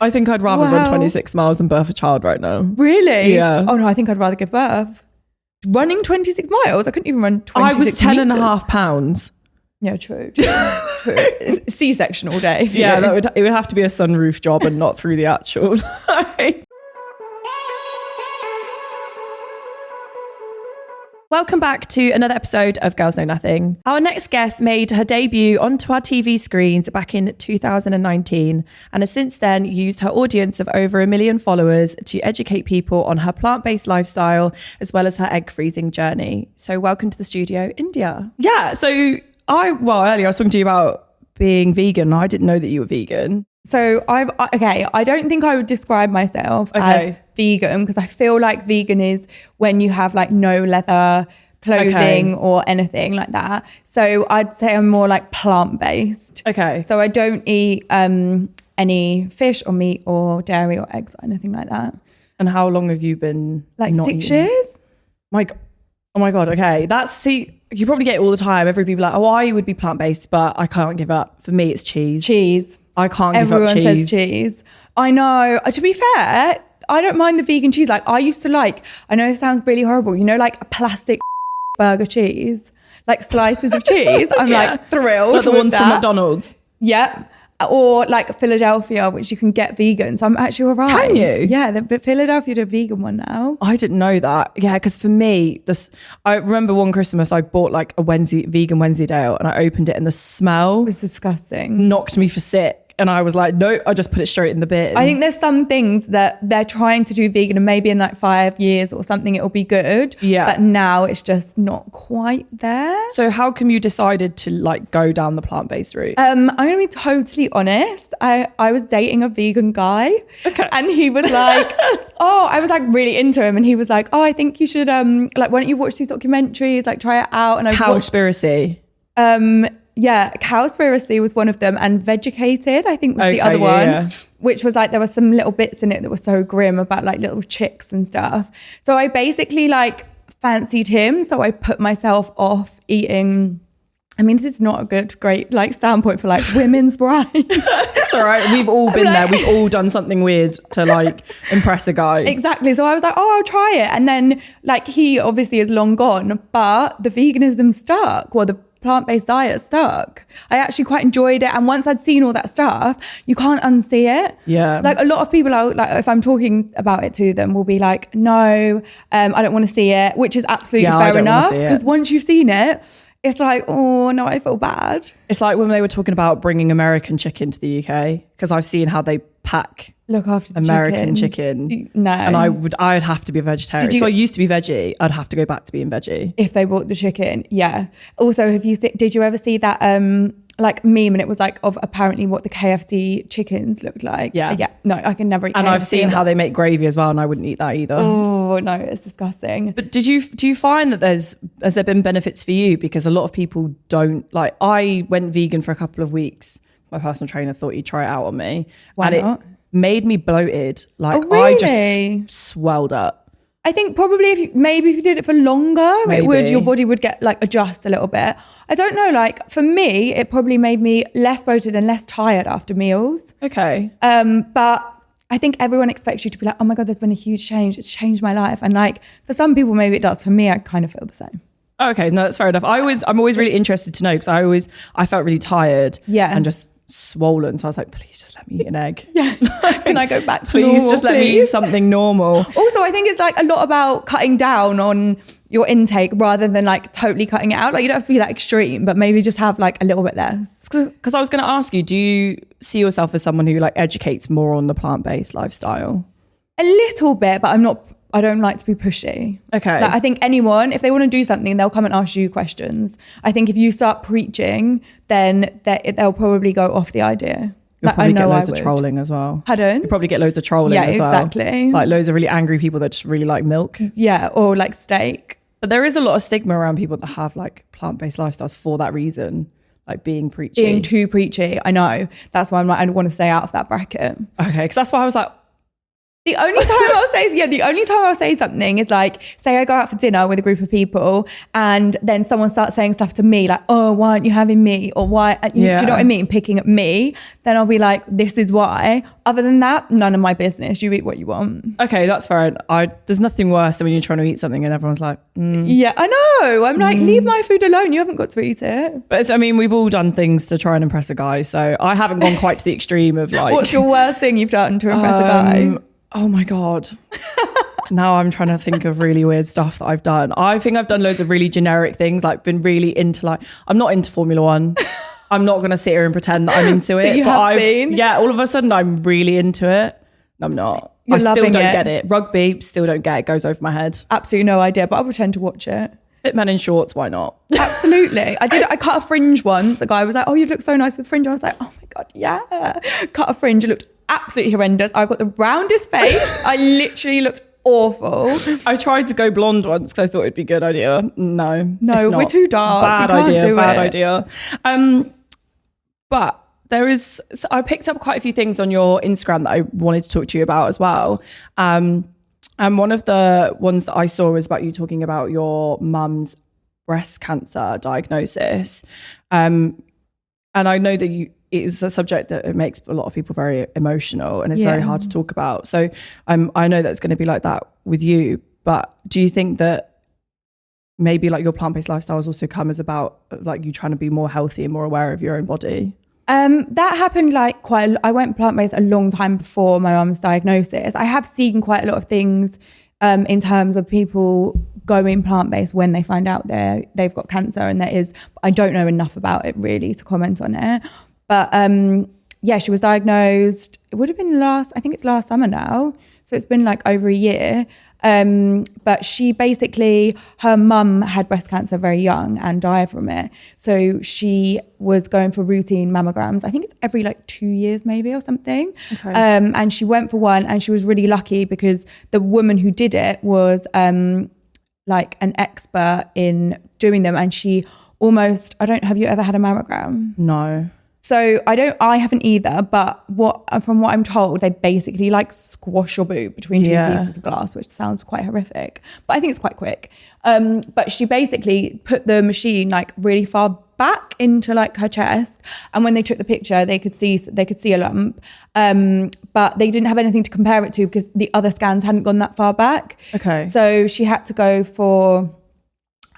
I think I'd rather run 26 miles than birth a child right now. Really? Yeah. Oh no, I think I'd rather give birth. Running 26 miles? I couldn't even run 26 I was 10 and a meters. half pounds. Yeah, true. It's C-section all day. Yeah, it would have to be a sunroof job and not through the actual. Welcome back to another episode of Girls Know Nothing. Our next guest made her debut onto our TV screens back in 2019 and has since then used her audience of over 1 million followers to educate people on her plant-based lifestyle as well as her egg freezing journey. So welcome to the studio, India. Yeah, so earlier I was talking to you about being vegan. I didn't know that you were vegan. So I don't think I would describe myself as vegan because I feel like vegan is when you have like no leather clothing or anything like that. So I'd say I'm more like plant-based. Okay. So I don't eat any fish or meat or dairy or eggs or anything like that. And how long have you been like not 6 eating? years? Oh my God. Okay. You probably get it all the time. Everybody be like, oh, I would be plant-based, but I can't give up. For me, it's cheese. I can't give up cheese. Everyone says cheese. I know. To be fair, I don't mind the vegan cheese. Like I used to I know it sounds really horrible, like a plastic burger cheese, like slices of cheese. I'm like thrilled. Like the ones from McDonald's. Yep. Or like Philadelphia, which you can get vegan. So I'm actually all right. Can you? Yeah, Philadelphia did a vegan one now. I didn't know that. Yeah, because for me, I remember one Christmas I bought like a vegan Wednesday and I opened it and the smell It was disgusting. knocked me for sick. And I was like, no, I just put it straight in the bin. I think there's some things that they're trying to do vegan and maybe in like 5 years or something it'll be good. Yeah. But now it's just not quite there. So how come you decided to like go down the plant-based route? I'm going to be totally honest. I was dating a vegan guy. Okay. And he was like, I was like really into him. And he was like, I think you should, why don't you watch these documentaries? Like try it out. And I Cowspiracy. Yeah, Cowspiracy was one of them, and Vegucated, I think, was the other one, which was like there were some little bits in it that were so grim about like little chicks and stuff. So I basically like fancied him, so I put myself off eating. I mean, this is not a great like standpoint for like women's rights. It's all right. We've all been there. We've all done something weird to like impress a guy. Exactly. So I was like, I'll try it. And then like he obviously is long gone, but the veganism stuck. Well, the plant-based diet stuck. I actually quite enjoyed it. And once I'd seen all that stuff, you can't unsee it. Yeah. Like a lot of people are like, if I'm talking about it to them, will be like, no, I don't want to see it, which is absolutely fair enough. Because once you've seen it, it's like, oh no, I feel bad. It's like when they were talking about bringing American chicken to the UK, because I've seen how they pack look after the American chicken. No. And I'd have to be a vegetarian. So I used to be veggie. I'd have to go back to being veggie. If they bought the chicken, yeah. Also, did you ever see that like meme and it was like of apparently what the KFC chickens looked like? Yeah. Yeah. No, I can never eat And KFC. I've seen how they make gravy as well and I wouldn't eat that either. Oh no, it's disgusting. But do you find that has there been benefits for you? Because a lot of people don't, like I went vegan for a couple of weeks. My personal trainer thought he'd try it out on me. Why not? It made me bloated. Like really? I just swelled up. I think probably if you did it for longer, your body would get like adjust a little bit. I don't know, like for me, it probably made me less bloated and less tired after meals. Okay. But I think everyone expects you to be like, oh my God, there's been a huge change. It's changed my life. And like for some people, maybe it does. For me, I kind of feel the same. Okay, no, that's fair enough. I'm always really interested to know because I felt really tired and just swollen. So I was like, please just let me eat an egg. Yeah. Can I go back to please normal, just let me eat something normal. Also, I think it's like a lot about cutting down on your intake rather than like totally cutting it out. Like you don't have to be that extreme, but maybe just have like a little bit less. Because I was going to ask you, do you see yourself as someone who like educates more on the plant-based lifestyle? A little bit, but I don't like to be pushy. Okay. Like I think anyone, if they want to do something, they'll come and ask you questions. I think if you start preaching, then they'll probably go off the idea. You'll probably get loads of trolling as well. Pardon? You probably get loads of trolling as well. Yeah, exactly. Like loads of really angry people that just really like milk. Yeah, or like steak. But there is a lot of stigma around people that have like plant-based lifestyles for that reason. Like being preachy. Being too preachy, I know. That's why I'm like, I want to stay out of that bracket. Okay, because that's why I was like, The only time I'll say something is like, say I go out for dinner with a group of people and then someone starts saying stuff to me like, oh, why aren't you having me? Or why, do you know what I mean? Picking at me. Then I'll be like, this is why. Other than that, none of my business. You eat what you want. Okay, that's fair. There's nothing worse than when you're trying to eat something and everyone's like, Yeah, I know. I'm like, leave my food alone. You haven't got to eat it. But I mean, we've all done things to try and impress a guy. So I haven't gone quite to the extreme of like. What's your worst thing you've done to impress a guy? Oh my God. Now I'm trying to think of really weird stuff that I've done. I think I've done loads of really generic things, like been really into like, I'm not into Formula One. I'm not going to sit here and pretend that I'm into it. But you have been. Yeah, all of a sudden I'm really into it. No, I'm not. You're I still loving don't it. get it. Rugby, still don't get it. Goes over my head. Absolutely no idea, but I'll pretend to watch it. Fit men in shorts, why not? Absolutely. I cut a fringe once. A guy was like, oh, you look so nice with fringe. I was like, oh my God, yeah. Cut a fringe. It looked absolutely horrendous. I've got the roundest face. I literally looked awful. I tried to go blonde once because I thought it'd be a good idea. No, we're too dark. Bad idea. But there is, so I picked up quite a few things on your Instagram that I wanted to talk to you about as well. And one of the ones that I saw was about you talking about your mum's breast cancer diagnosis. And I know that it was a subject that it makes a lot of people very emotional and it's very hard to talk about. So I know that it's going to be like that with you, but do you think that maybe like your plant-based lifestyle has also come as about like you trying to be more healthy and more aware of your own body? That happened like I went plant-based a long time before my mum's diagnosis. I have seen quite a lot of things in terms of people going plant-based when they find out they've got cancer, and I don't know enough about it really to comment on it. But she was diagnosed, it would have been last summer now. So it's been like over a year. But she basically, her mum had breast cancer very young and died from it. So she was going for routine mammograms. I think it's every like 2 years maybe or something. Okay. And she went for one and she was really lucky because the woman who did it was like an expert in doing them. And she have you ever had a mammogram? No. So I haven't either, but from what I'm told, they basically like squash your boob between two pieces of glass, which sounds quite horrific, but I think it's quite quick. But she basically put the machine like really far back into like her chest, and when they took the picture, they could see a lump, but they didn't have anything to compare it to because the other scans hadn't gone that far back. Okay. So she had to go for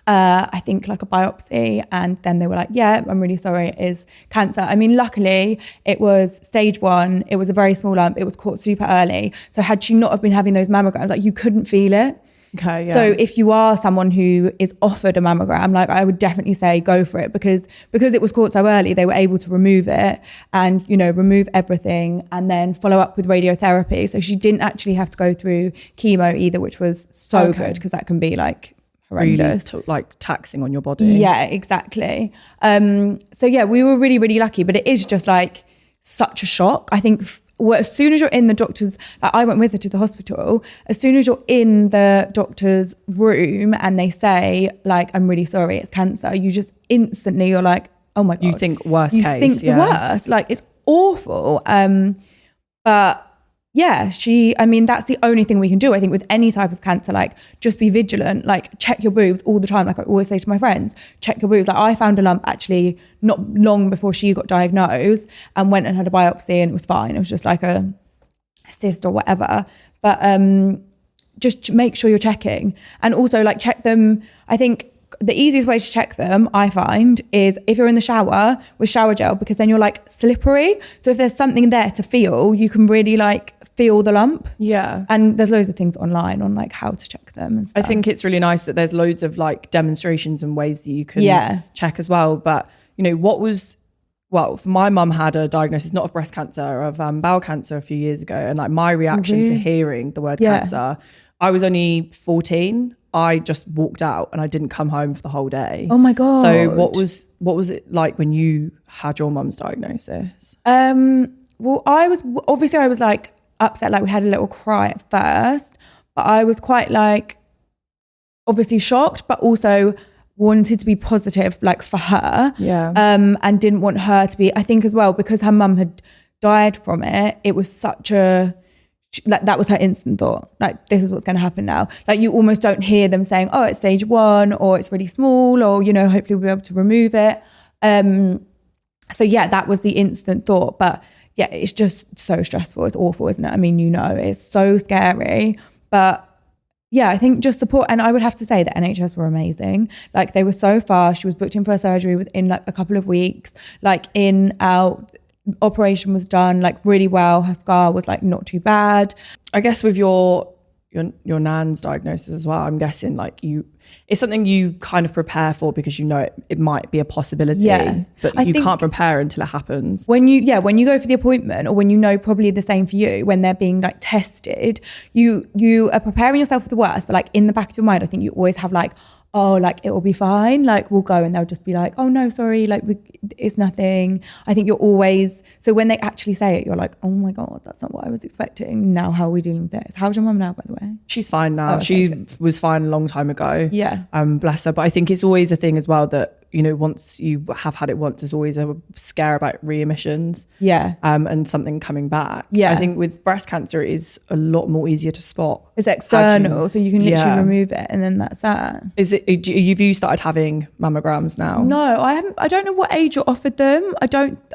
I think like a biopsy, and then they were like, yeah, I'm really sorry, it is cancer. I mean, luckily it was stage 1, it was a very small lump, it was caught super early. So had she not have been having those mammograms, like you couldn't feel it. Okay, yeah. So if you are someone who is offered a mammogram, like I would definitely say go for it because it was caught so early, they were able to remove it and, remove everything and then follow up with radiotherapy. So she didn't actually have to go through chemo either, which was so good because that can be like horrendous. Really like taxing on your body. Yeah, exactly. So yeah, we were really, really lucky, but it is just like such a shock. I think as soon as you're in the doctor's, like I went with her to the hospital, as soon as you're in the doctor's room and they say like, I'm really sorry, it's cancer, you just instantly, you're like, oh my God. You think worst case. You think the worst, like it's awful. But yeah, that's the only thing we can do. I think with any type of cancer, like just be vigilant, like check your boobs all the time. Like I always say to my friends, check your boobs. Like I found a lump actually not long before she got diagnosed and went and had a biopsy and it was fine. It was just like a cyst or whatever. But just make sure you're checking. And also like check them. I think the easiest way to check them, I find, is if you're in the shower with shower gel, because then you're like slippery. So if there's something there to feel, you can really like feel the lump. Yeah. And there's loads of things online on like how to check them and stuff. I think it's really nice that there's loads of like demonstrations and ways that you can check as well. But my mum had a diagnosis, not of breast cancer, of bowel cancer a few years ago. And like my reaction to hearing the word cancer, I was only 14. I just walked out and I didn't come home for the whole day. Oh my God. So what was it like when you had your mum's diagnosis? Well, I was like upset, like we had a little cry at first, but I was quite like obviously shocked, but also wanted to be positive like for her. Yeah. And didn't want her to be, I think as well, because her mum had died from it, it was such a like that was her instant thought, like this is what's going to happen now. Like you almost don't hear them saying, oh, it's stage 1 or it's really small or, you know, hopefully we'll be able to remove it. So yeah, that was the instant thought. But yeah, it's just so stressful. It's awful, isn't it? I mean, you know, it's so scary. But yeah, I think just support. And I would have to say that NHS were amazing. Like they were so fast. She was booked in for a surgery within like a couple of weeks, like in, out. Operation was done like really well. Her scar was like not too bad. I guess with your nan's diagnosis as well, I'm guessing like it's something you kind of prepare for because you know it might be a possibility, but I you can't prepare until it happens. When you go for the appointment, or when you know probably the same for you, when they're being like tested, you are preparing yourself for the worst, but like in the back of your mind, I think you always have like, oh, like it will be fine. Like we'll go and they'll just be like, oh no, sorry, like it's nothing. I think you're always, so when they actually say it, you're like, oh my God, that's not what I was expecting. Now how are we dealing with this? How's your mum now, by the way? She's fine now. She was fine a long time ago. Yeah. Bless her. But I think it's always a thing as well that, you know, once you have had it once, there's always a scare about readmissions. Yeah. And something coming back. Yeah. I think with breast cancer, it is a lot more easier to spot. It's external, so you can literally remove it and then that's that. Have you started having mammograms now? No, I haven't. I don't know what age you're offered them. I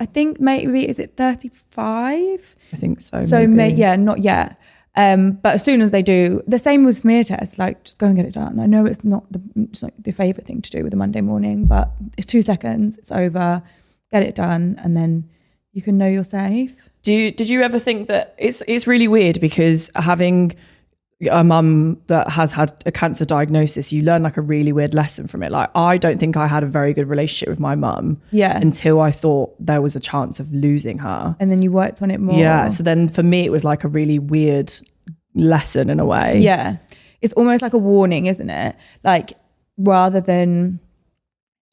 think maybe, is it 35? I think so. So not yet. But as soon as they do, the same with smear tests, like just go and get it done. I know it's not the favourite thing to do with a Monday morning, but it's 2 seconds, it's over, get it done, and then you can know you're safe. Did you ever think that it's really weird because having a mum that has had a cancer diagnosis, you learn like a really weird lesson from it. Like I don't think I had a very good relationship with my mum until I thought there was a chance of losing her. And then you worked on it more. Yeah. So then for me, it was like a really weird lesson in a way. Yeah. It's almost like a warning, isn't it? Like rather than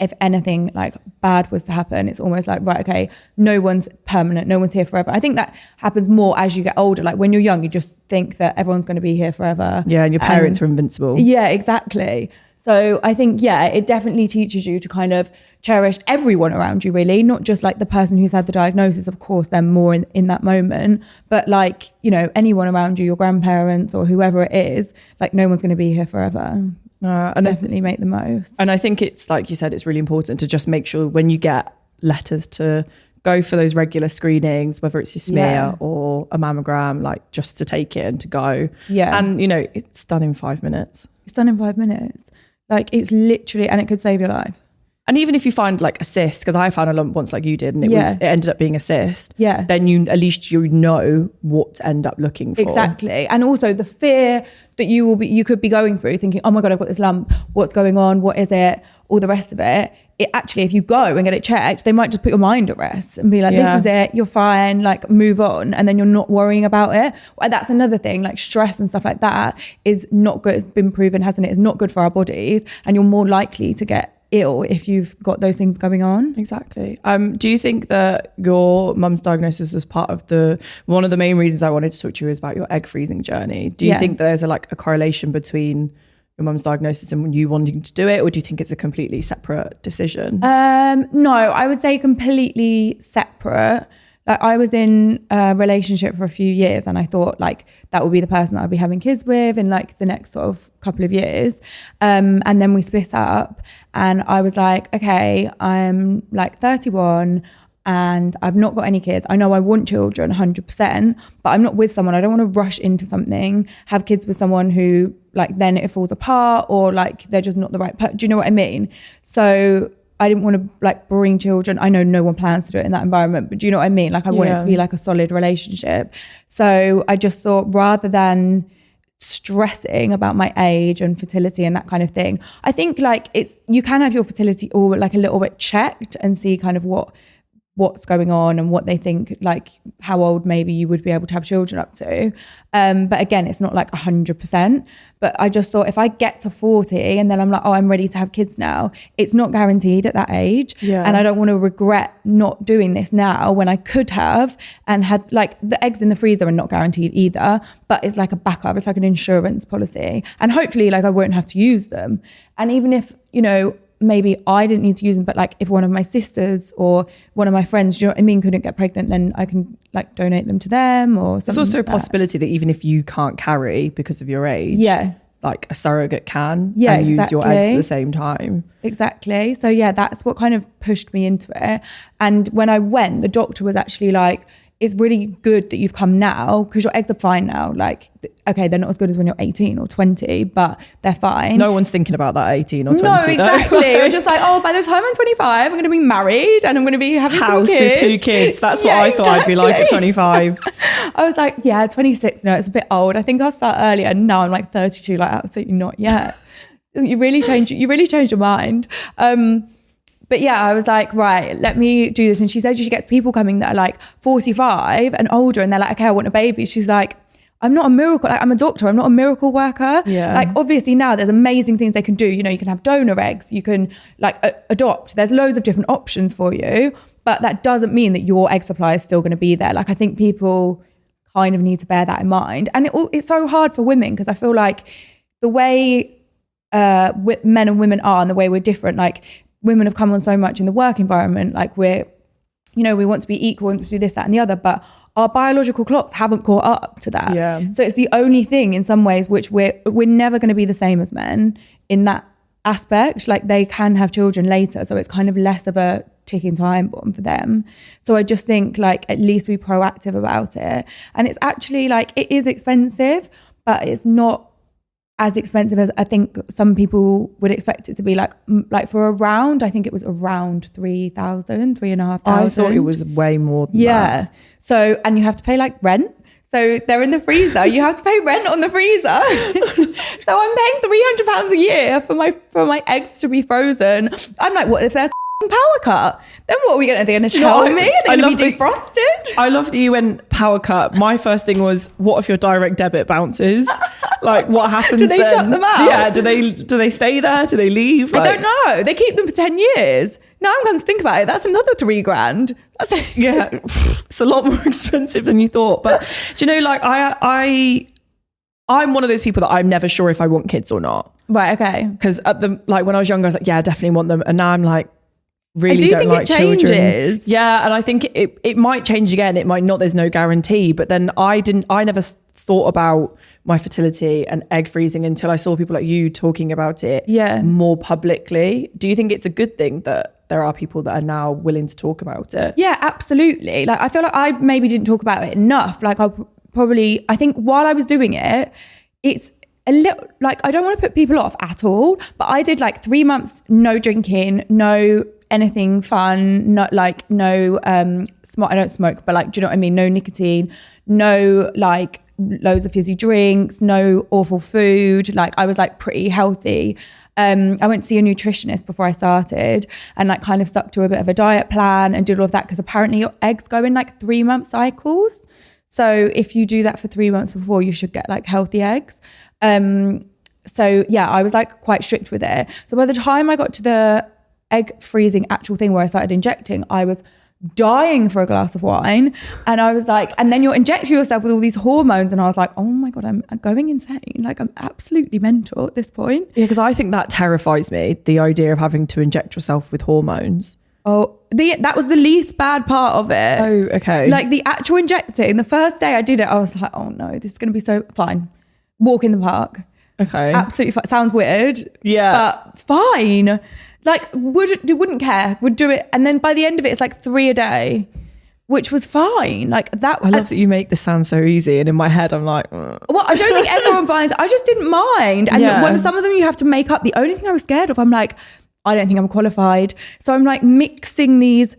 if anything like bad was to happen, it's almost like, right, okay, no one's permanent, no one's here forever. I think that happens more as you get older. Like when you're young, you just think that everyone's going to be here forever. Yeah, and your parents are invincible. Yeah, exactly. So I think, yeah, it definitely teaches you to kind of cherish everyone around you, really, not just like the person who's had the diagnosis. Of course, they're more in that moment, but like, you know, anyone around you, your grandparents or whoever it is, like no one's going to be here forever. And definitely make the most. And I think it's like you said, it's really important to just make sure when you get letters to go for those regular screenings, whether it's your smear or a mammogram, like just to take it and to go. Yeah. And you know, it's done in 5 minutes. It's done in 5 minutes. Like it's literally, and it could save your life. And even if you find like a cyst, because I found a lump once like you did and it ended up being a cyst, then at least you know what to end up looking for. Exactly. And also the fear that you could be going through thinking, oh my God, I've got this lump, what's going on, what is it, all the rest of it. It actually, if you go and get it checked, they might just put your mind at rest and be like, this is it, you're fine, like move on. And then you're not worrying about it. And that's another thing, like stress and stuff like that is not good. It's been proven, hasn't it? It's not good for our bodies. And you're more likely to get ill if you've got those things going on. Exactly. Do you think that your mum's diagnosis was part of one of the main reasons I wanted to talk to you is about your egg freezing journey? Do you think there's a correlation between your mum's diagnosis and you wanting to do it, or do you think it's a completely separate decision? No, I would say completely separate. Like I was in a relationship for a few years and I thought like that would be the person that I'd be having kids with in like the next sort of couple of years. And then we split up and I was like, okay, I'm like 31 and I've not got any kids. I know I want children 100%, but I'm not with someone. I don't want to rush into something, have kids with someone who like then it falls apart or like they're just not the right person. Do you know what I mean? So I didn't want to like bring children. I know no one plans to do it in that environment, but do you know what I mean? Like I want it to be like a solid relationship. So I just thought rather than stressing about my age and fertility and that kind of thing, I think like you can have your fertility all like a little bit checked and see kind of what's going on and what they think, like how old maybe you would be able to have children up to. But again, it's not like 100%. But I just thought if I get to 40 and then I'm like, oh, I'm ready to have kids now, it's not guaranteed at that age. Yeah. And I don't want to regret not doing this now when I could have and had like the eggs in the freezer are not guaranteed either, but it's like a backup. It's like an insurance policy. And hopefully like I won't have to use them. And even if, you know, maybe I didn't need to use them, but like if one of my sisters or one of my friends, do you know what I mean, couldn't get pregnant, then I can like donate them to them or something. It's also like a possibility that even if you can't carry because of your age, like a surrogate can and use your eggs at the same time. Exactly. So yeah, that's what kind of pushed me into it. And when I went, the doctor was actually like, it's really good that you've come now because your eggs are fine now. Like, okay, they're not as good as when you're 18 or 20, but they're fine. No one's thinking about that 18 or 20. No, exactly. We're just like, oh, by the time I'm 25, I'm going to be married and I'm going to be having house some kids. with 2 kids. That's what I thought I'd be like at 25. I was like, yeah, 26. No, it's a bit old. I think I'll start earlier. And now I'm like 32. Like, absolutely not yet. You really change your mind. But yeah, I was like, right, let me do this. And she said she gets people coming that are like 45 and older and they're like, okay, I want a baby. She's like, I'm not a miracle. Like, I'm a doctor. I'm not a miracle worker. Yeah. Like, obviously now there's amazing things they can do. You know, you can have donor eggs. You can like adopt. There's loads of different options for you. But that doesn't mean that your egg supply is still going to be there. Like, I think people kind of need to bear that in mind. And it's so hard for women because I feel like the way men and women are and the way we're different, like, women have come on so much in the work environment, like we want to be equal and to do this, that and the other, but our biological clocks haven't caught up to that. Yeah. So it's the only thing in some ways which we're never going to be the same as men in that aspect. Like, they can have children later, so it's kind of less of a ticking time bomb for them. So I just think like at least be proactive about it. And it's actually like, it is expensive, but it's not as expensive as I think some people would expect it to be. Like for I think it was around 3,000, 3,500. I thought it was way more than that. So, and you have to pay like rent. So they're in the freezer. You have to pay rent on the freezer. So I'm paying £300 a year for my eggs to be frozen. I'm like, what if they're power cut? Then what are we going to tell me? They're going to be defrosted? I love that you went power cut. My first thing was, what if your direct debit bounces? Like, what happens then? Do they chuck them out? Yeah, do they stay there? Do they leave? Like, I don't know. They keep them for 10 years. Now I'm going to think about it. That's another $3,000. Yeah, it's a lot more expensive than you thought. But do you know, like, I'm one of those people that I'm never sure if I want kids or not. Right, okay. Because when I was younger, I was like, yeah, I definitely want them. And now I'm like, really don't like children. Changes. Yeah, and I think it might change again. It might not. There's no guarantee. But then I never thought about my fertility and egg freezing until I saw people like you talking about it more publicly. Do you think it's a good thing that there are people that are now willing to talk about it? Yeah, absolutely. Like, I feel like I maybe didn't talk about it enough. Like, I think while I was doing it, it's a little, like, I don't want to put people off at all, but I did like 3 months, no drinking, no anything fun, not like no I don't smoke, but like, do you know what I mean? No nicotine, no like loads of fizzy drinks, no awful food. Like, I was like pretty healthy. I went to see a nutritionist before I started and like kind of stuck to a bit of a diet plan and did all of that because apparently your eggs go in like 3-month cycles. So if you do that for 3 months before, you should get like healthy eggs. So yeah, I was like quite strict with it. So by the time I got to the egg freezing actual thing where I started injecting, I was dying for a glass of wine. And I was like, and then you're injecting yourself with all these hormones. And I was like, oh my God, I'm going insane. Like, I'm absolutely mental at this point. Yeah, because I think that terrifies me, the idea of having to inject yourself with hormones. Oh, that was the least bad part of it. Oh, okay. Like the actual injecting, the first day I did it, I was like, oh no, this is going to be so fine. Walk in the park. Okay. Absolutely fine. Sounds weird. Yeah. But fine. Like, wouldn't care, would do it. And then by the end of it, it's like 3 a day, which was fine. Like that. I love that you make this sound so easy. And in my head, I'm like, well, I don't think everyone finds it. I just didn't mind. And when some of them you have to make up, the only thing I was scared of, I'm like, I don't think I'm qualified. So I'm like mixing these,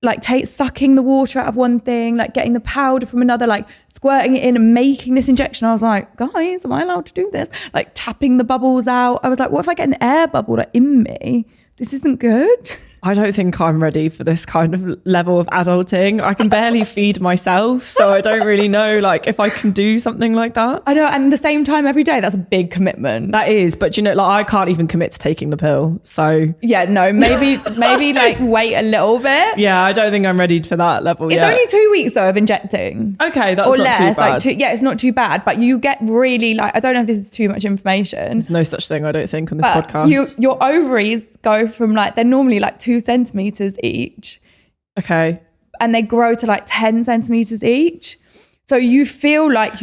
like sucking the water out of one thing, like getting the powder from another, like squirting it in and making this injection. I was like, guys, am I allowed to do this? Like tapping the bubbles out. I was like, what if I get an air bubble like in me? This isn't good. I don't think I'm ready for this kind of level of adulting. I can barely feed myself, so I don't really know like if I can do something like that. I know, and the same time every day, that's a big commitment. That is, but you know, like I can't even commit to taking the pill. So yeah, no, maybe like wait a little bit. Yeah, I don't think I'm ready for that level yet. It's only 2 weeks though of injecting. Okay, that's or not less, too bad. Like it's not too bad, but you get really like, I don't know if this is too much information. There's no such thing, I don't think, on this podcast. Your ovaries go from like, they're normally like 2 centimeters each. Okay. And they grow to like 10 centimeters each. So you feel like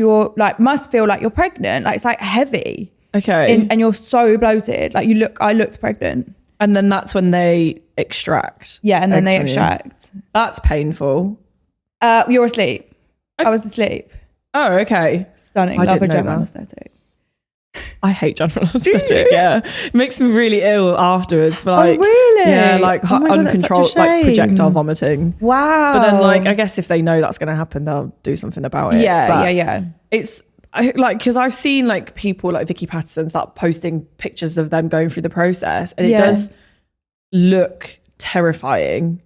must feel like you're pregnant. Like it's like heavy. Okay. And you're so bloated. Like I looked pregnant. And then that's when they extract. Yeah, and then they extract. That's painful. You're asleep. I was asleep. Oh, okay. Stunning. Love a general anesthetic. I hate general anesthetic. Yeah, it makes me really ill afterwards. But like, oh really? Yeah, like uncontrolled, like projectile vomiting. Wow. But then, like, I guess if they know that's going to happen, they'll do something about it. Yeah. It's because I've seen like people like Vicky Patterson start posting pictures of them going through the process, and it does look terrifying.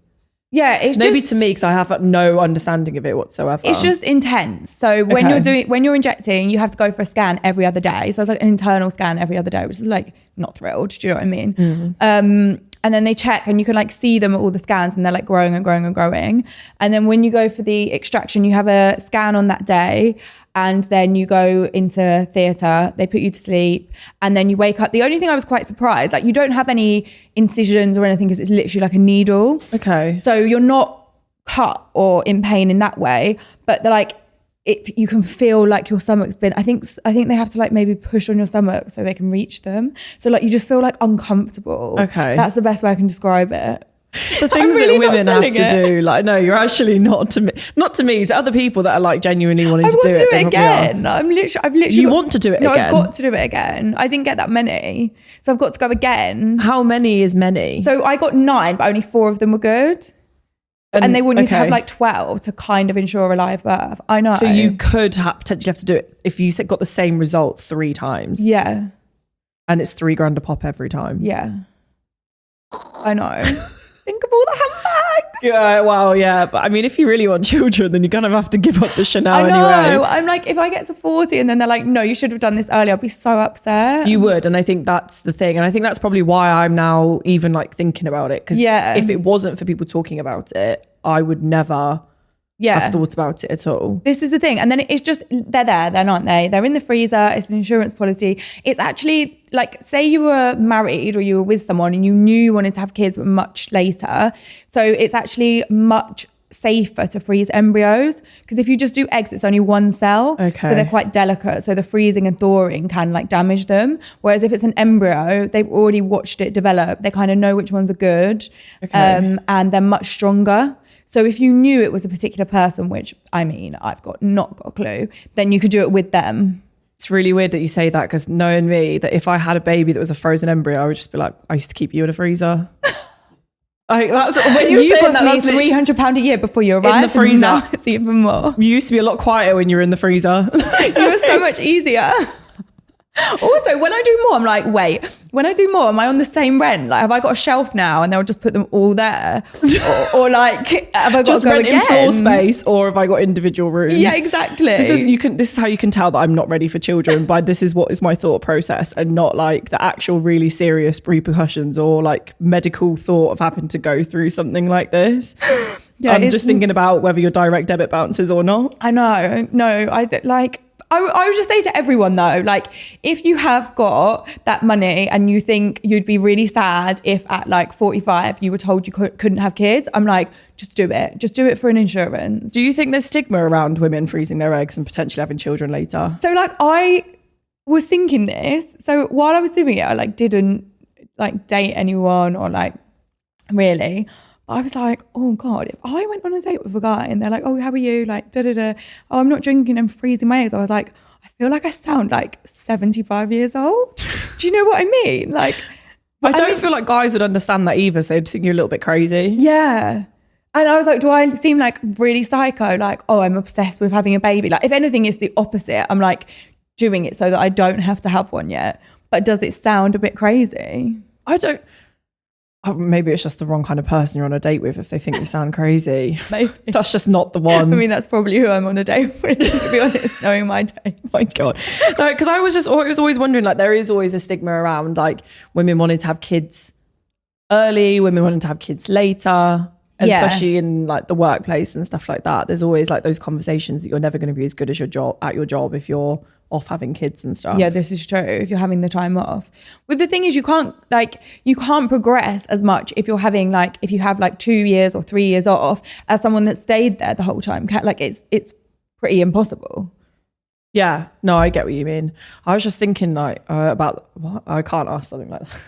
Yeah, it's maybe just, to me because I have no understanding of it whatsoever. It's just intense. So when you're injecting, you have to go for a scan every other day. So it's like an internal scan every other day, which is like not thrilled. Do you know what I mean? Mm-hmm. And then they check, and you can like see them at all the scans, and they're like growing and growing and growing. And then when you go for the extraction, you have a scan on that day, and then you go into theatre, they put you to sleep, and then you wake up. The only thing I was quite surprised, like you don't have any incisions or anything because it's literally like a needle. Okay. So you're not cut or in pain in that way, but they're like, you can feel like your stomach's been, I think they have to like maybe push on your stomach so they can reach them. So like you just feel like uncomfortable. Okay. That's the best way I can describe it. The things really that women have to do, like, no, you're actually not to me, to other people that are like genuinely wanting to do it. I want to do it again. I've literally. You want to do it again? I've got to do it again. I didn't get that many, so I've got to go again. How many is many? So I got 9, but only 4 of them were good. And they want you to have like 12 to kind of ensure a live birth. I know. So you could potentially have to do it if you got the same result 3 times. Yeah. And it's $3,000 a pop every time. Yeah. I know. Think of all the handbags. Yeah, well, yeah. But I mean, if you really want children, then you're going to have to give up the Chanel anyway. I know. I'm like, if I get to 40 and then they're like, no, you should have done this earlier, I'll be so upset. You would. And I think that's the thing. And I think that's probably why I'm now even like thinking about it. Because if it wasn't for people talking about it, I would never have thought about it at all. This is the thing. And then it's just, they're there then, aren't they? They're in the freezer. It's an insurance policy. It's actually like, say you were married or you were with someone and you knew you wanted to have kids much later. So it's actually much safer to freeze embryos, because if you just do eggs, it's only 1 cell. Okay. So they're quite delicate. So the freezing and thawing can like damage them. Whereas if it's an embryo, they've already watched it develop. They kind of know which ones are good. Okay. And they're much stronger. So if you knew it was a particular person, which I mean, I've not got a clue, then you could do it with them. It's really weird that you say that, because knowing me, that if I had a baby that was a frozen embryo, I would just be like, I used to keep you in a freezer. Like that's when you say that. That's £300 a year before you arrived in the freezer. Now it's even more. You used to be a lot quieter when you were in the freezer. You were so much easier. Also, when I do more, I'm like, wait, when I do more, am I on the same rent? Like, have I got a shelf now and they'll just put them all there? Or like, have I got just to go rent again? in floor space, or have I got individual rooms? Yeah, exactly. This is how you can tell that I'm not ready for children by this is what is my thought process, and not like the actual really serious repercussions or like medical thought of having to go through something like this. Yeah, I'm just thinking about whether your direct debit bounces or not. I know. No, I would just say to everyone though, like if you have got that money and you think you'd be really sad if at like 45 you were told you couldn't have kids, I'm like, just do it. Just do it for an insurance. Do you think there's stigma around women freezing their eggs and potentially having children later? So like I was thinking this. So while I was doing it, I like didn't like date anyone or like really. I was like, oh God, if I went on a date with a guy and they're like, oh, how are you? Like, oh, I'm not drinking, I'm freezing my eggs. I was like, I feel like I sound like 75 years old. Do you know what I mean? Like, I don't feel like guys would understand that either. So they'd think you're a little bit crazy. Yeah. And I was like, do I seem like really psycho? Like, oh, I'm obsessed with having a baby. Like, if anything, it's the opposite. I'm like doing it so that I don't have to have one yet. But does it sound a bit crazy? maybe it's just the wrong kind of person you're on a date with if they think you sound crazy. Maybe. That's just not the one. I mean, that's probably who I'm on a date with, to be honest, knowing my taste. My God. No, because I was always wondering, like, there is always a stigma around like women wanting to have kids early, women wanting to have kids later, and especially in like the workplace and stuff like that. There's always like those conversations that you're never going to be as good as your job if you're off having kids and stuff. Yeah, this is true. If you're having the time off. But the thing is, you can't progress as much if you have like 2 years or 3 years off as someone that stayed there the whole time. Like it's pretty impossible. Yeah, no, I get what you mean. I was just thinking like about what? I can't ask something like that.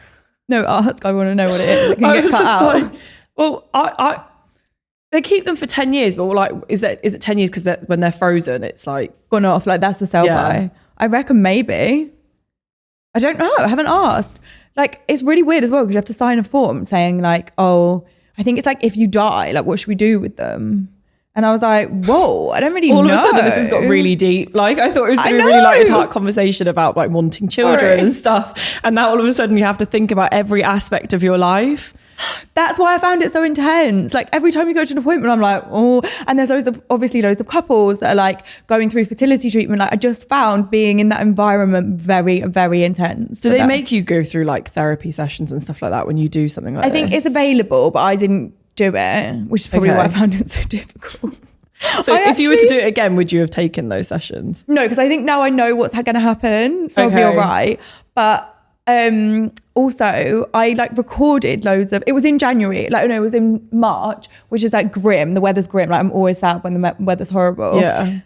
No, ask. I want to know what it is. It can get cut out. Like, well, I they keep them for 10 years, but like, is it 10 years because when they're frozen, it's like gone off? Like that's the sell by. I reckon maybe. I don't know. I haven't asked. Like it's really weird as well because you have to sign a form saying like, oh, I think it's like if you die, like what should we do with them? And I was like, whoa, I don't really know. All of a sudden this has got really deep. Like I thought it was going to be a really light-hearted conversation about like wanting children and stuff. And now all of a sudden you have to think about every aspect of your life. That's why I found it so intense. Like every time you go to an appointment, I'm like, oh, and there's loads of couples that are like going through fertility treatment. Like I just found being in that environment very, very intense. Do they make you go through like therapy sessions and stuff like that when you do something like that? I think it's available, but I didn't do it, which is probably why I found it so difficult. So if you were to do it again, would you have taken those sessions? No, because I think now I know what's going to happen, so I'll be all right. But also I like recorded loads of, it was in January, like no, it was in March, which is like grim. The weather's grim. Like I'm always sad when the weather's horrible. Yeah.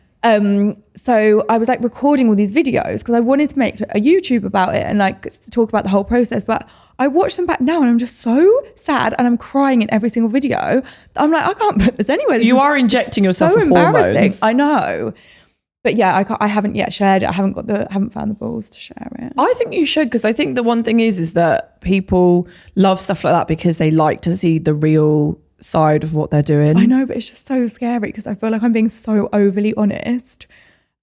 So I was like recording all these videos because I wanted to make a YouTube about it and like to talk about the whole process. But I watch them back now and I'm just so sad and I'm crying in every single video. I'm like, I can't put this anywhere. You are injecting yourself with hormones. I know. But yeah, I haven't yet shared it. I haven't found the balls to share it. I think you should, because I think the one thing is that people love stuff like that because they like to see the real side of what they're doing. I know, but it's just so scary because I feel like I'm being so overly honest.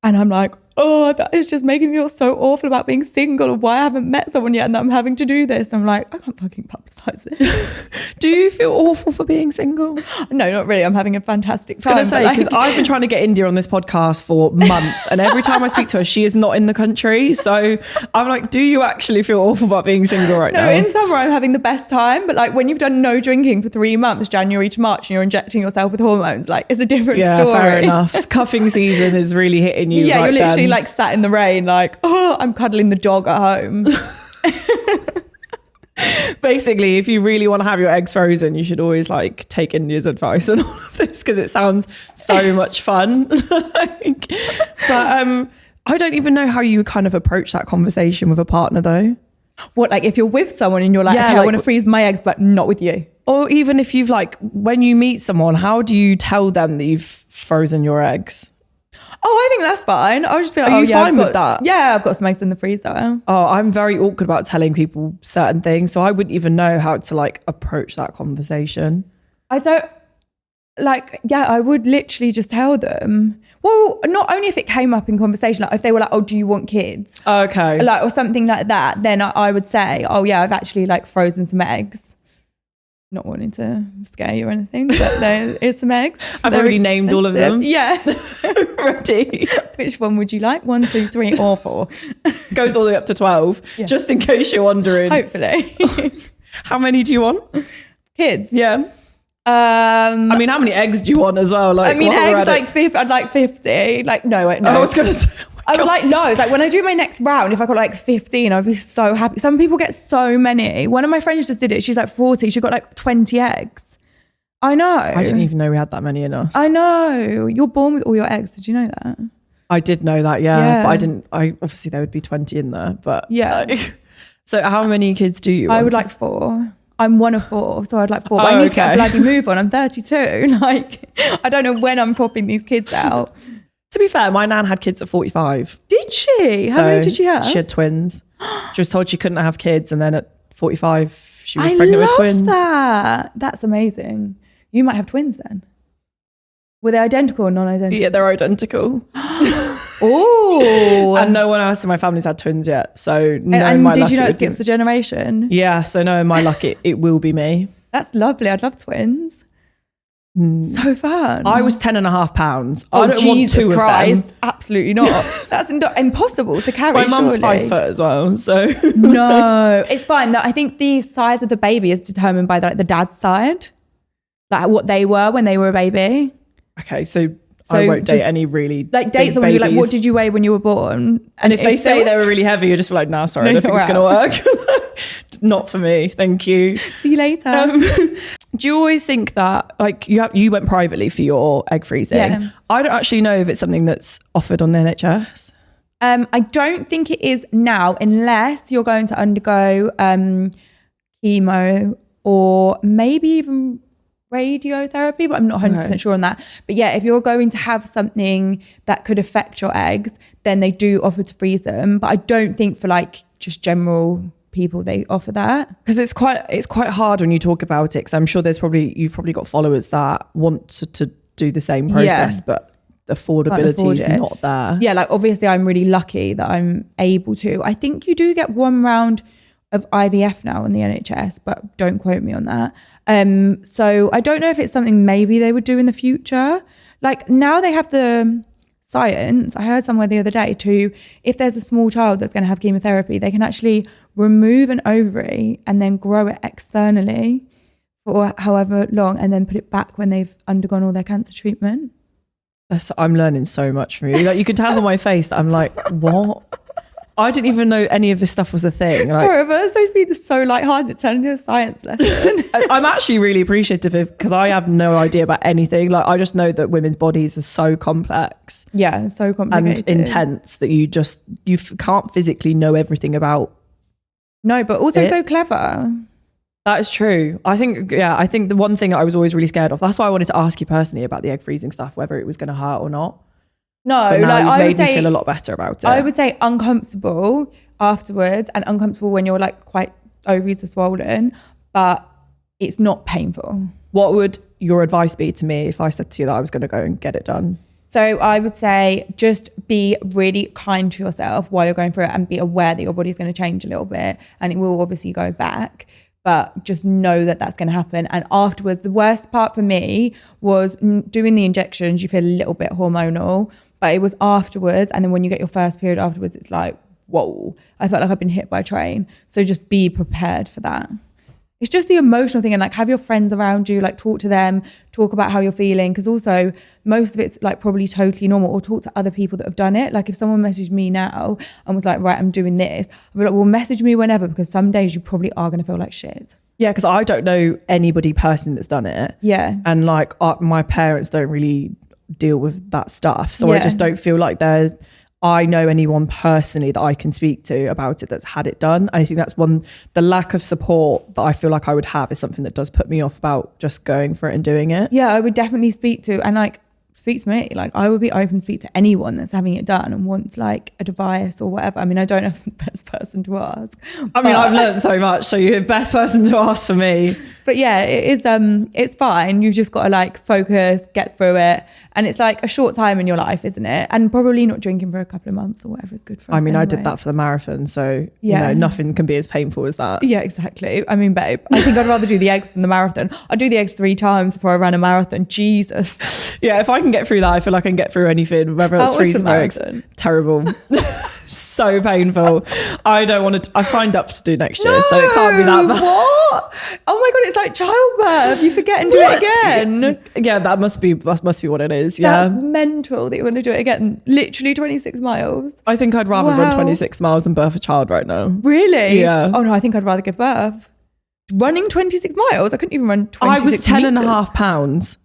And I'm like, oh, that is just making me feel so awful about being single and why I haven't met someone yet and that I'm having to do this. And I'm like, I can't fucking publicise this. Do you feel awful for being single? No, not really. I'm having a fantastic time. I was going to say, because I've been trying to get India on this podcast for months and every time I speak to her, she is not in the country. So I'm like, do you actually feel awful about being single right now? No, in summer I'm having the best time. But like when you've done no drinking for 3 months, January to March, and you're injecting yourself with hormones, like it's a different story. Yeah, fair enough. Cuffing season is really hitting you. Yeah, right you're literally then. like sat in the rain like, oh, I'm cuddling the dog at home. Basically, if you really want to have your eggs frozen, you should always like take India's advice on all of this because it sounds so much fun. But I don't even know how you kind of approach that conversation with a partner though. What, like if you're with someone and you're like, okay, I want to freeze my eggs, but not with you. Or even if you've like, when you meet someone, how do you tell them that you've frozen your eggs? Oh, I think that's fine. I'll just be like, are you fine with that? Yeah, I've got some eggs in the freezer. Oh, I'm very awkward about telling people certain things. So I wouldn't even know how to like approach that conversation. I don't like, yeah, I would literally just tell them. Well, not only if it came up in conversation, like if they were like, oh, do you want kids? Okay. Like, or something like that, then I would say, oh yeah, I've actually like frozen some eggs. Not wanting to scare you or anything, but there is some eggs. I've already named all of them. Yeah. Ready. Which one would you like? 1, 2, 3 or 4? Goes all the way up to 12, just in case you're wondering. Hopefully. How many do you want? Kids? Yeah. I mean, how many eggs do you want as well? Like, I mean, eggs like 50. I'd like 50. Like, no, wait, no. I was going to say, I would like loads. Like when I do my next round, if I got like 15, I'd be so happy. Some people get so many. One of my friends just did it. She's like 40. She got like 20 eggs. I know. I didn't even know we had that many in us. I know. You're born with all your eggs. Did you know that? I did know that, yeah. But I didn't, obviously there would be 20 in there, but. Yeah. So how many kids do you want? I would like 4. I'm one of 4, so I'd like 4. But I need to get a bloody move on. I'm 32. Like, I don't know when I'm popping these kids out. To be fair, my nan had kids at 45. Did she? How many did she have? She had twins. She was told she couldn't have kids, and then at 45, she was pregnant with twins. That's amazing. You might have twins then. Were they identical or non-identical? Yeah, they're identical. Oh. And no one else in my family's had twins yet. So no, and my did luck, you know it skips a generation? Yeah. So no, in my luck, it will be me. That's lovely. I'd love twins. So fun. I was 10.5 pounds. Oh, I don't Jesus want two Christ. of them. Absolutely not. That's impossible to carry. My mum's surely. 5 foot as well. So No, it's fine. I think the size of the baby is determined by the dad's side, like what they were when they were a baby. Okay, so I won't date any really like date someone who's like, what did you weigh when you were born? And if they say they were really heavy, you're just like, nah, sorry, I don't think it's going to work. Not for me. Thank you. See you later. Do you always think that, like, you went privately for your egg freezing? Yeah. I don't actually know if it's something that's offered on the NHS. I don't think it is now, unless you're going to undergo chemo or maybe even radiotherapy, but I'm not 100% sure on that. But yeah, if you're going to have something that could affect your eggs, then they do offer to freeze them. But I don't think for like just general people they offer that, because it's quite hard when you talk about it, because I'm sure you've probably got followers that want to do the same process, but the affordability is not there. Yeah, like obviously I'm really lucky that I'm able to. I think you do get one round of IVF now in the NHS, but don't quote me on that. So I don't know if it's something maybe they would do in the future. Like now they have the science. I heard somewhere the other day too, if there's a small child that's going to have chemotherapy, they can actually remove an ovary and then grow it externally for however long and then put it back when they've undergone all their cancer treatment. I'm learning so much from you. Like, you can tell on my face that I'm like, what? I didn't even know any of this stuff was a thing. Like, sorry, but it's supposed to be so lighthearted. It turned into a science lesson. I'm actually really appreciative because I have no idea about anything. Like, I just know that women's bodies are so complex. Yeah, so complicated. And intense that you can't physically know everything about. No, but also so clever. That is true. I think the one thing I was always really scared of, that's why I wanted to ask you personally about the egg freezing stuff, whether it was going to hurt or not. No, but now like I would say, me feel a lot better about it. I would say uncomfortable afterwards and uncomfortable when you're like quite ovaries are swollen, but it's not painful. What would your advice be to me if I said to you that I was going to go and get it done? So I would say just be really kind to yourself while you're going through it and be aware that your body's going to change a little bit and it will obviously go back. But just know that that's going to happen. And afterwards, the worst part for me was doing the injections. You feel a little bit hormonal, but it was afterwards. And then when you get your first period afterwards, it's like, whoa, I felt like I've been hit by a train. So just be prepared for that. It's just the emotional thing, and like have your friends around you, like talk to them, talk about how you're feeling, because also most of it's like probably totally normal, or talk to other people that have done it. Like if someone messaged me now and was like, right, I'm doing this, I'd be like, well, message me whenever, because some days you probably are going to feel like shit. Yeah, because I don't know anybody personally that's done it. Yeah. And like my parents don't really deal with that stuff. So I just don't feel like I know anyone personally that I can speak to about it that's had it done. I think that's the lack of support that I feel like I would have is something that does put me off about just going for it and doing it. Yeah, I would definitely speak to me. Like I would be open to speak to anyone that's having it done and wants like advice or whatever. I mean, I don't know if I'm the best person to ask. I mean, I've learned so much, so you're the best person to ask for me. But yeah, it is, it's fine. You've just got to like focus, get through it. And it's like a short time in your life, isn't it? And probably not drinking for a couple of months or whatever is good for us. I mean, anyway. I did that for the marathon. So, you know, nothing can be as painful as that. Yeah, exactly. I mean, babe, I think I'd rather do the eggs than the marathon. I'd do the eggs 3 times before I ran a marathon. Jesus. Yeah, if I can get through that, I feel like I can get through anything, whether it's freezing or eggs. Terrible. So painful. I don't want to. I've signed up to do next year, so it can't be that bad. What? Oh my god, it's like childbirth. You forget and do it again. Yeah, that must be what it is. Yeah, that's mental that you're going to do it again. Literally 26 miles. I think I'd rather run 26 miles than birth a child right now. Really? Yeah. Oh no, I think I'd rather give birth. Running 26 miles. I couldn't even run 26 I was 10.5 meters. pounds.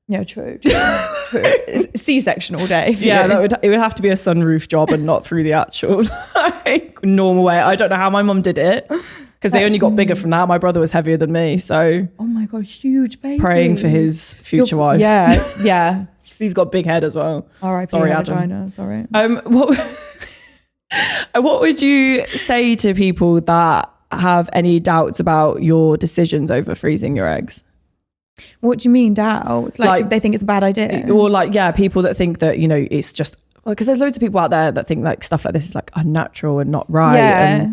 Yeah, true. It's C-section all day. Yeah, it would have to be a sunroof job and not through the actual like normal way. I don't know how my mum did it, because they only got bigger from that. My brother was heavier than me, so oh my god, huge baby. Praying for his future wife. Yeah. He's got a big head as well. R.I.P. Sorry, Adam. Sorry. What would you say to people that have any doubts about your decisions over freezing your eggs? What do you mean doubts? Like they think it's a bad idea? Or like, yeah, people that think that, you know, it's just Well, because there's loads of people out there that think like stuff like this is like unnatural and not right. Yeah.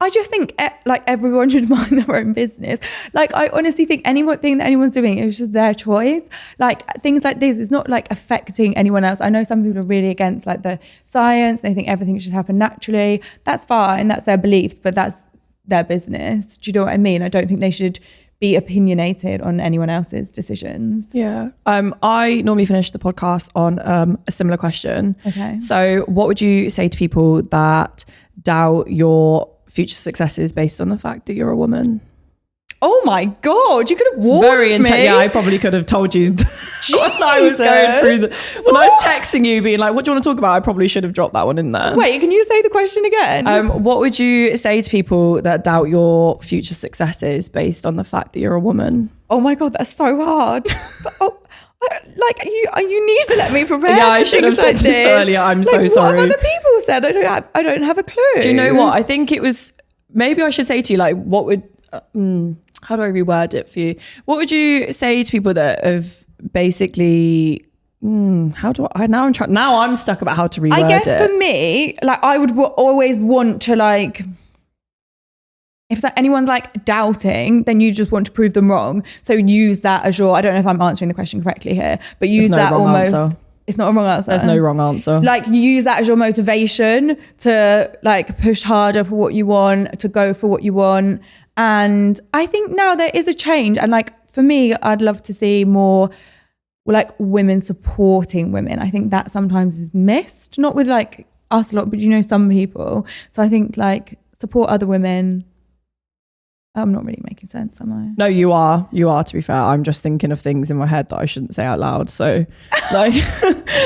I just think like everyone should mind their own business. Like I honestly think anything that anyone's doing is just their choice. Like things like this, it's not like affecting anyone else. I know some people are really against like the science. They think everything should happen naturally. That's fine. That's their beliefs, but that's their business. Do you know what I mean? I don't think they should be opinionated on anyone else's decisions. Yeah. I normally finish the podcast on a similar question. Okay. So what would you say to people that doubt your future successes based on the fact that you're a woman? Oh my God, you could have warned very intense. me. Yeah, I probably could have told you when I was going through when I was texting you being like, what do you want to talk about? I probably should have dropped that one in there. Wait, can you say the question again? What would you say to people that doubt your future successes based on the fact that you're a woman? Oh my God, that's so hard. Like you need to let me prepare. Yeah, I should have said this earlier. I'm so sorry. What have other people said? I don't have a clue. Do you know what? I think it was, maybe I should say to you, like, what would, how do I reword it for you? What would you say to people that have basically, now I'm stuck about how to reword it. I guess for me, like I would always want to like, if anyone's like doubting, then you just want to prove them wrong. So use that as your, I don't know if I'm answering the question correctly here, but use that almost. Answer. It's not a wrong answer. There's no wrong answer. Like you use that as your motivation to like push harder for what you want, to go for what you want. And I think now there is a change. And like for me, I'd love to see more like women supporting women. I think that sometimes is missed, not with like us a lot, but you know, some people. So I think like support other women. I'm not really making sense, am I? No, you are, to be fair. I'm just thinking of things in my head that I shouldn't say out loud. So like,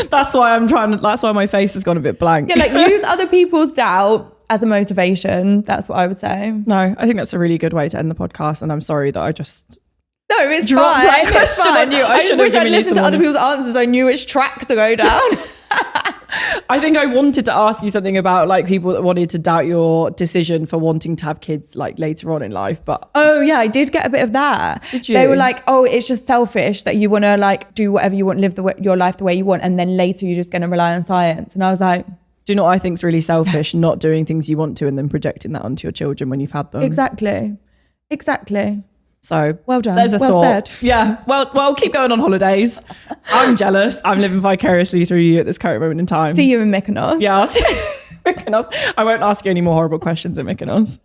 that's why my face has gone a bit blank. Yeah, like use other people's doubt as a motivation. That's what I would say. No, I think that's a really good way to end the podcast. And I'm sorry that I just... No, it's dropped fine. that question on you. I just wish I'd listened to other people's answers. I knew which track to go down. I think I wanted to ask you something about like people that wanted to doubt your decision for wanting to have kids like later on in life, but oh yeah, I did get a bit of that. Did you? They were like, oh, it's just selfish that you want to like do whatever you want, live your life the way you want, and then later you're just going to rely on science. And I was like, do you know what I think is really selfish? Not doing things you want to and then projecting that onto your children when you've had them. Exactly. So well done. There's a well thought. Said. Yeah. Well, keep going on holidays. I'm jealous. I'm living vicariously through you at this current moment in time. See you in Mykonos. Yeah. I'll see you in Mykonos. I won't ask you any more horrible questions at Mykonos.